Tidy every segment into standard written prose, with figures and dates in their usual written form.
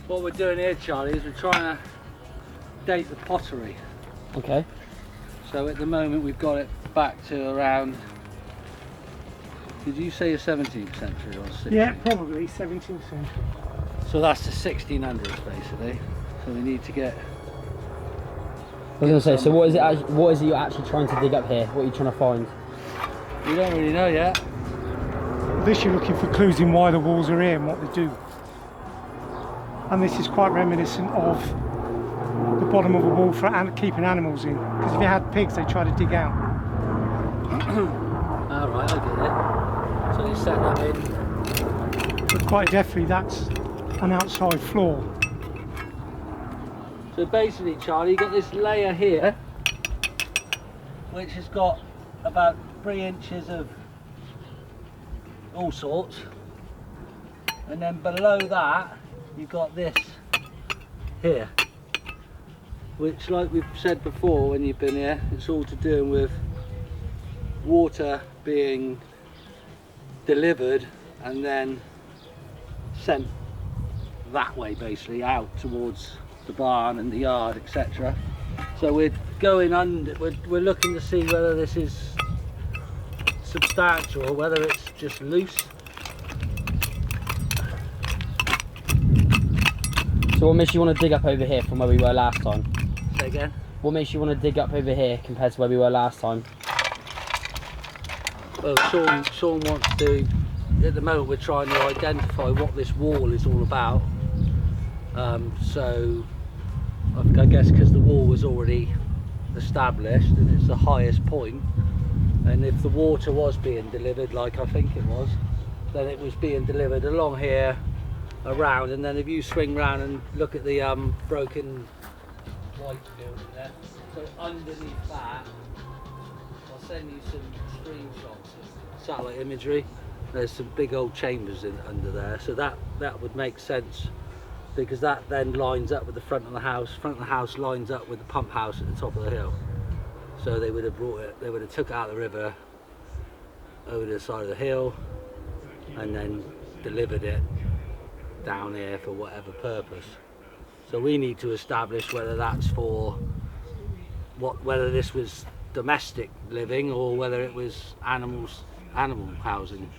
What we're doing here, Charlie, is we're trying to date the pottery. Okay. So at the moment we've got it back to around, did you say a 17th century or 16th? Yeah, probably 17th century. So that's the 1600s basically. So we need to get... I was going to say, so what is it you're actually trying to dig up here? What are you trying to find? We don't really know yet. This you're looking for clues in why the walls are here and what they do. And this is quite reminiscent of the bottom of a wall for keeping animals in. Because if you had pigs, they try to dig out. Alright, I get it. So you set that in. But quite definitely that's an outside floor. So basically, Charlie, you've got this layer here, which has got about 3 inches of all sorts. And then below that, you've got this here, which, like we've said before when you've been here, it's all to do with water being delivered and then sent that way, basically out towards the barn and the yard, etc. So we're going under, we're looking to see whether this is substantial or whether it's just loose. So what makes you want to dig up over here from where we were last time? Say again? What makes you want to dig up over here compared to where we were last time? Well, Sean wants to, at the moment we're trying to identify what this wall is all about. So I guess because the wall was already established and it's the highest point, and if the water was being delivered, like I think it was, then it was being delivered along here, around, and then if you swing round and look at the broken white building there, so underneath that, I'll send you some screenshots of satellite imagery. There's some big old chambers under there, so that would make sense, because that then lines up with the front of the house. Front of the house lines up with the pump house at the top of the hill. So they would have brought it, they would have took it out of the river over to the side of the hill and then delivered it down here for whatever purpose. So we need to establish whether that's for whether this was domestic living or whether it was animal housing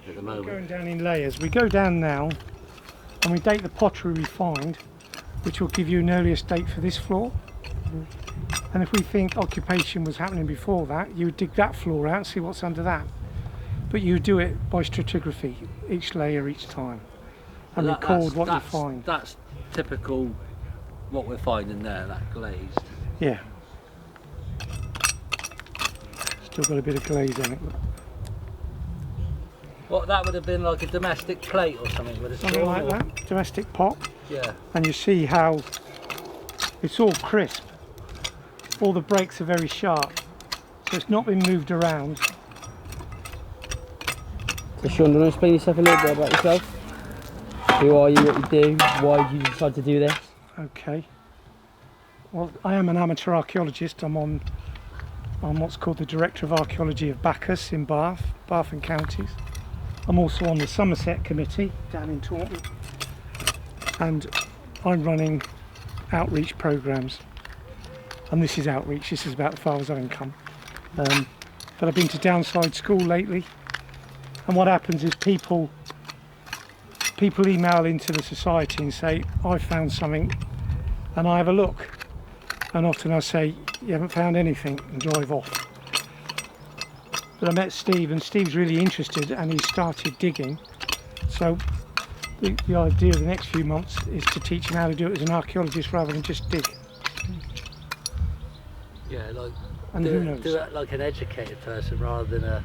at the moment. Going down in layers. We go down now and we date the pottery we find, which will give you an earliest date for this floor. And if we think occupation was happening before that, you would dig that floor out and see what's under that. But you do it by stratigraphy, each layer each time, and record what you find. That's typical what we're finding there, that glazed. Yeah. Still got a bit of glaze on it. What, that would have been like a domestic plate or something with a straw? Something like that, domestic pot. Yeah. And you see how it's all crisp. All the breaks are very sharp, so it's not been moved around. So Sean, do you want to explain yourself a little bit about yourself? Who are you, what you do, why did you decide to do this? Okay. Well, I am an amateur archaeologist. I'm on what's called the Director of Archaeology of Bacchus in Bath and Counties. I'm also on the Somerset Committee down in Taunton, and I'm running outreach programs. And this is outreach, this is about as far as I can come. But I've been to Downside School lately, and what happens is people email into the society and say, I found something, and I have a look. And often I say, you haven't found anything, and drive off. But I met Steve, and Steve's really interested, and he started digging. So the idea of the next few months is to teach him how to do it as an archaeologist rather than just dig. Yeah, like And who knows? do it like an educated person rather than a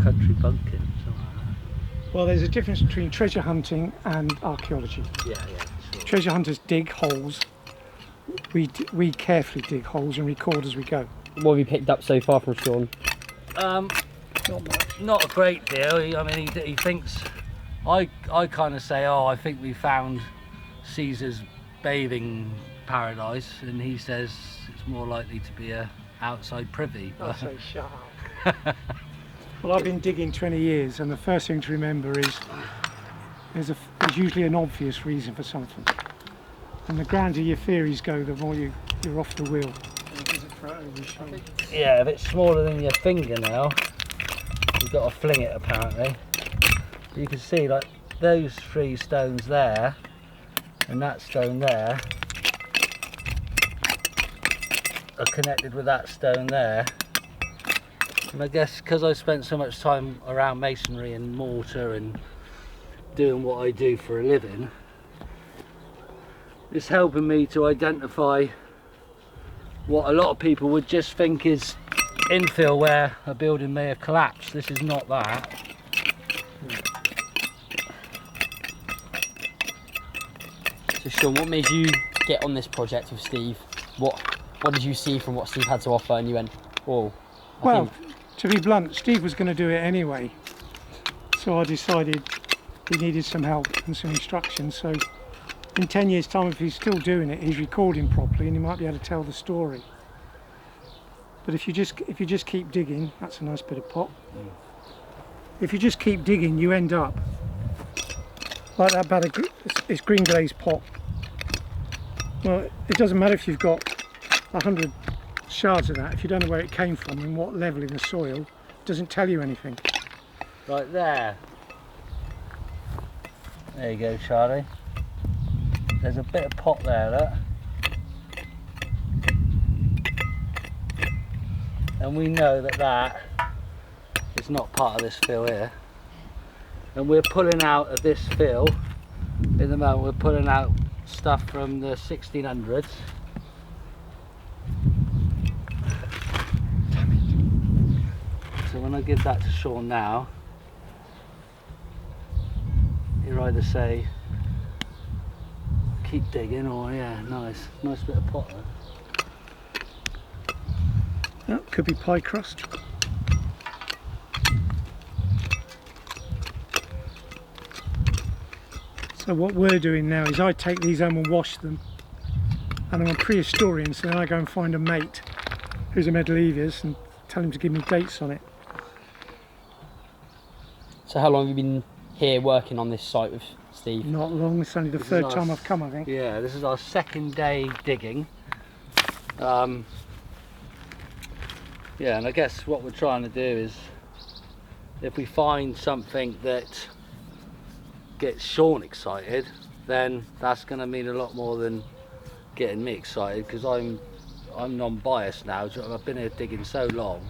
country bumpkin. Something like that. Well, there's a difference between treasure hunting and archaeology. Yeah, sure. Treasure hunters dig holes. We carefully dig holes and record as we go. What have you picked up so far from Sean? Not much. Not a great deal. I mean, he thinks. I kind of say, oh, I think we found Caesar's bathing paradise, and he says it's more likely to be a outside privy. I say shut up. Well, I've been digging 20 years, and the first thing to remember is there's usually an obvious reason for something. And the grander your theories go, the more you're off the wheel. Yeah, if it's smaller than your fingernail, you've got to fling it apparently. You can see like those 3 stones there and that stone there are connected with that stone there. And I guess because I spent so much time around masonry and mortar and doing what I do for a living, it's helping me to identify what a lot of people would just think is infill where a building may have collapsed. This is not that. So Sean, what made you get on this project with Steve? What did you see from what Steve had to offer and you went, oh, Well, to be blunt, Steve was going to do it anyway. So I decided he needed some help and some instructions. So in 10 years' time, if he's still doing it, he's recording properly and he might be able to tell the story. But if you just keep digging, that's a nice bit of pop. If you just keep digging, you end up like that bad. It's green glazed pot. Well, it doesn't matter if you've got 100 shards of that. If you don't know where it came from and what level in the soil, it doesn't tell you anything. Right there. There you go, Charlie. There's a bit of pot there, look. And we know that is not part of this fill here. And we're pulling out of this fill, in the moment we're pulling out stuff from the 1600s. So when I give that to Sean now, he'll either say, keep digging, or yeah, nice bit of pot there. That could be pie crust. So what we're doing now is I take these home and wash them, and I'm a prehistorian, so then I go and find a mate who's a medievalist and tell him to give me dates on it. So how long have you been here working on this site with Steve? Not long, it's only the This is third our time I've come, I think. Yeah, this is our 2nd day digging. Yeah, and I guess what we're trying to do is, if we find something that gets Sean excited, then that's going to mean a lot more than getting me excited, because I'm non-biased now. I've been here digging so long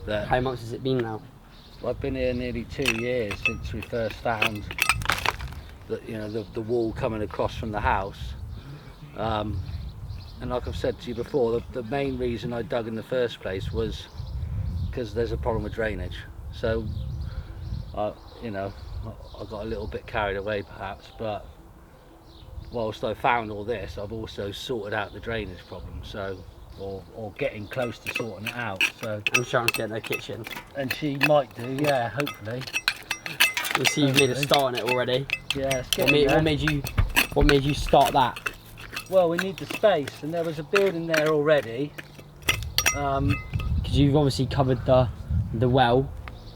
that How much has it been now? I've been here nearly 2 years since we first found the wall coming across from the house. And like I've said to you before, the main reason I dug in the first place was because there's a problem with drainage. So I got a little bit carried away perhaps, but whilst I found all this, I've also sorted out the drainage problem, so or getting close to sorting it out. So I'm trying to get no kitchen. and she might do, yeah, hopefully. You see you've made a start on it already. Yeah, it's What getting there. made you start that? Well, we need the space, and there was a building there already. Because you've obviously covered the well.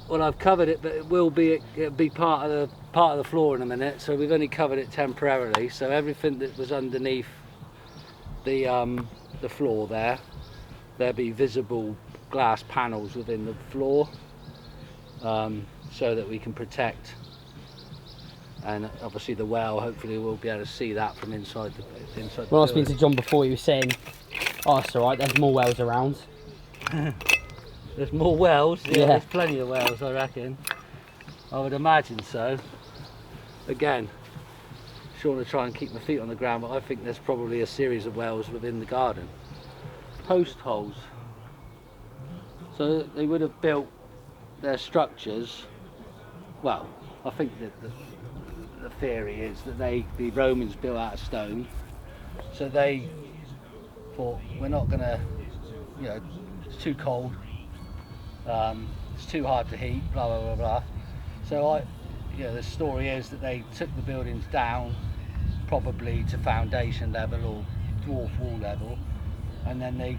Well, I've covered it, but it'll be part of the floor in a minute. So we've only covered it temporarily. So everything that was underneath the floor there'll be visible glass panels within the floor, so that we can protect. And obviously the well, hopefully we'll be able to see that from inside the When I was speaking to John before, he was saying, oh, it's alright, there's more wells around. There's more wells? Yeah, Yeah. there's plenty of wells, I reckon. I would imagine so. Again, Sean will try and keep my feet on the ground, but I think there's probably a series of wells within the garden. Post holes. So they would have built their structures, well, I think that the theory is that the Romans built out of stone, so they thought, we're not gonna, it's too cold, it's too hard to heat, blah blah blah blah. So the story is that they took the buildings down, probably to foundation level or dwarf wall level, and then they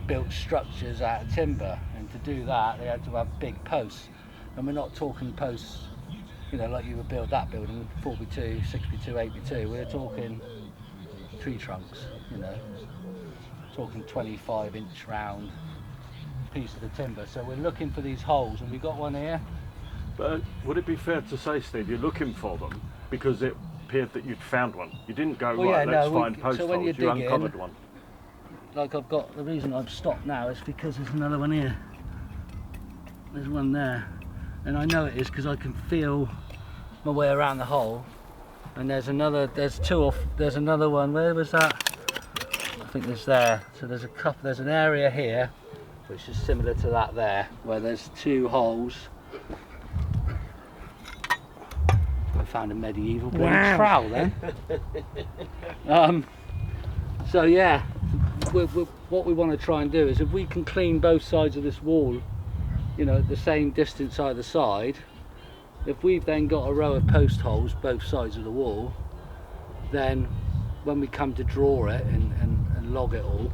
built structures out of timber. And to do that, they had to have big posts, and we're not talking posts you know, like you would build that building, 4x2, 6x2, 8x2, we're talking tree trunks, you know, talking 25-inch round piece of the timber. So we're looking for these holes, and we got one here. But would it be fair to say, Steve, you're looking for them because it appeared that you'd found one? You didn't go, Well, right, yeah, let's no, find post so when holes, you're you digging, uncovered one. Like I've got, the reason I've stopped now is because there's another one here. There's one there, and I know it is because I can feel my way around the hole. And there's another, there's another one. Where was that? I think there's there. So there's a couple, there's an area here which is similar to that there, where there's 2 holes. I found a medieval bloody trowel then. So yeah, what we want to try and do is, if we can clean both sides of this wall, you know, the same distance either side, if we've then got a row of post holes both sides of the wall, then when we come to draw it and log it all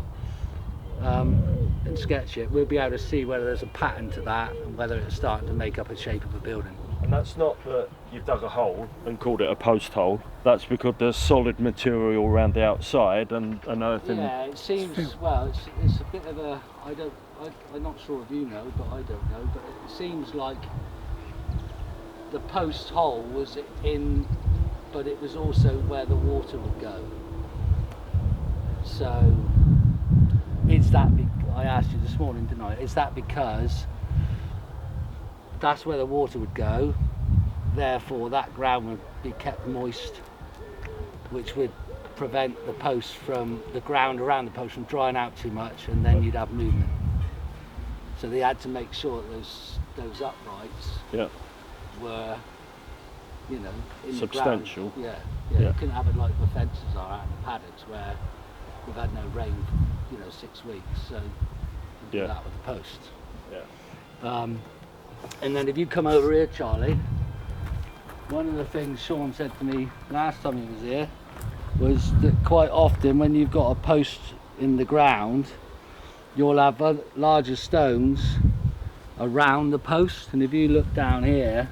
and sketch it, we'll be able to see whether there's a pattern to that and whether it's starting to make up a shape of a building. And that's not that you've dug a hole and called it a post hole, that's because there's solid material around the outside and earthing. Yeah, it seems, well, it's a bit of a, I'm not sure if you know, but I don't know, but it seems like the post hole was in, but it was also where the water would go. So is that, I asked you this morning, didn't I, is that because that's where the water would go, therefore that ground would be kept moist, which would prevent the post from, the ground around the post from drying out too much, and then you'd have movement. So they had to make sure that those uprights were, you know, in substantial. The ground. Yeah. You couldn't have it like the fences are out in the paddocks where we've had no rain for, you know, 6 weeks, so you do that with the posts. And then if you come over here, Charlie, one of the things Sean said to me last time he was here was that quite often when you've got a post in the ground, you'll have larger stones around the post, and if you look down here,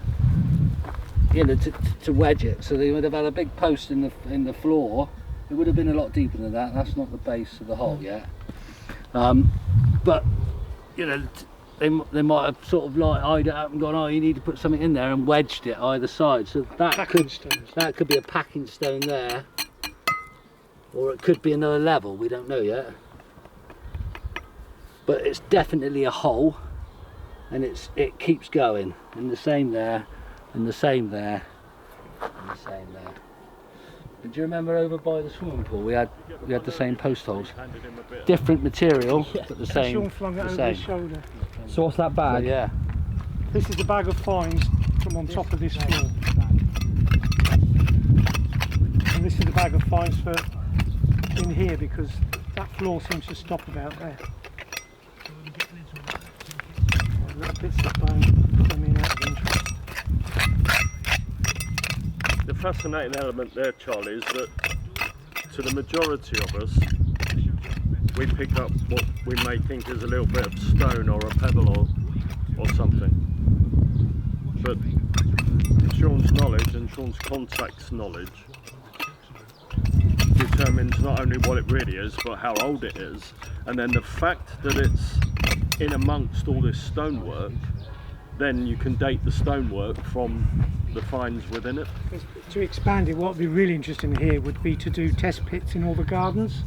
you know, to wedge it, so they would have had a big post in the floor. It would have been a lot deeper than that. That's not the base of the hole yet, but you know, they might have sort of like eyed it up and gone, oh, you need to put something in there, and wedged it either side. So that could be a packing stone there, or it could be another level. We don't know yet, but it's definitely a hole, and it keeps going. And the same there, and the same there, and the same there. And do you remember over by the swimming pool we had the same post holes, different material, but the same. Sean flung it over his shoulder. So what's that bag? So, yeah. This is a bag of fines from on top of this floor. And this is a bag of fines for in here, because that floor seems to stop about there. Little bits of bone, put them in out of interest. The fascinating element there, Charlie, is that to the majority of us, we pick up what we may think is a little bit of stone or a pebble or something. But Sean's knowledge and Sean's contact's knowledge determines not only what it really is, but how old it is. And then the fact that it's in amongst all this stonework, then you can date the stonework from the finds within it. To expand it, what would be really interesting here would be to do test pits in all the gardens.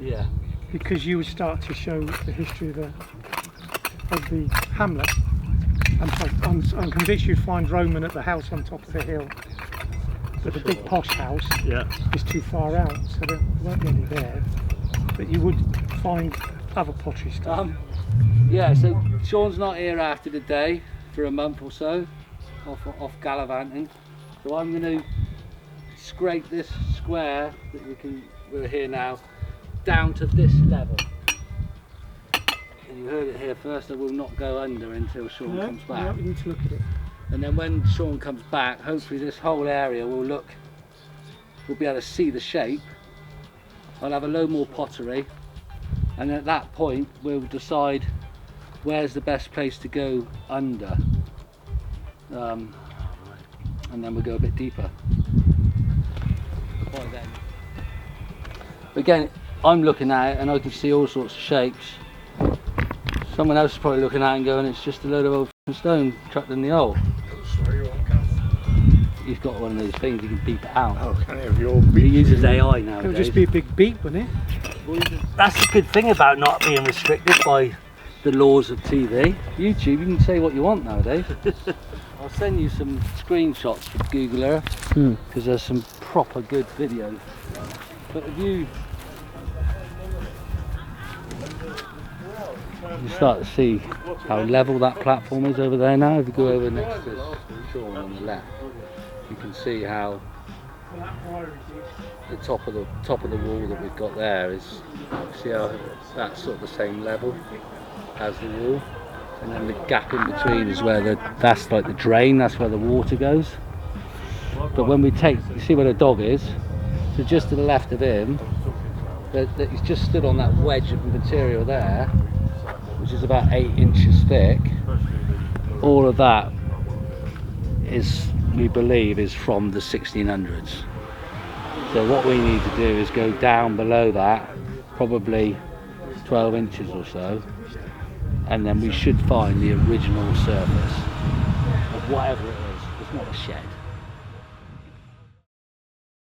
Yeah. Because you would start to show the history of the hamlet. I'm convinced you'd find Roman at the house on top of the hill, but the big posh house is too far out, so there won't be any there. But you would find other pottery stuff. Yeah, so Sean's not here after the day for a month or so, off gallivanting. So I'm going to scrape this square that we're here now, down to this level. And you heard it here first, I will not go under until Sean comes back. No, you need to look at it. And then when Sean comes back, hopefully this whole area we'll be able to see the shape. I'll have a load more pottery, and at that point we'll decide where's the best place to go under. and then we'll go a bit deeper. By then. Again, I'm looking at it and I can see all sorts of shapes. Someone else is probably looking at it and going, it's just a load of old stone trapped in the hole. He's got one of those things, you can beep it out. Oh, can have your He uses AI nowadays. It'll just be a big beep, wouldn't it? That's the good thing about not being restricted by the laws of TV. YouTube, you can say what you want nowadays. I'll send you some screenshots from Google Earth, because there's some proper good videos. But if you start to see how level that platform is over there now, if you go over next to Sean on the left, you can see how the top of the wall that we've got there is, see how that's sort of the same level as the wall, and then the gap in between is where that's like the drain, that's where the water goes. But when we take, you see where the dog is, so just to the left of him, he's just stood on that wedge of material there, which is about 8 inches thick. All of that is, we believe, is from the 1600s. So what we need to do is go down below that, probably 12 inches or so, and then we should find the original surface of whatever it is. It's not a shed.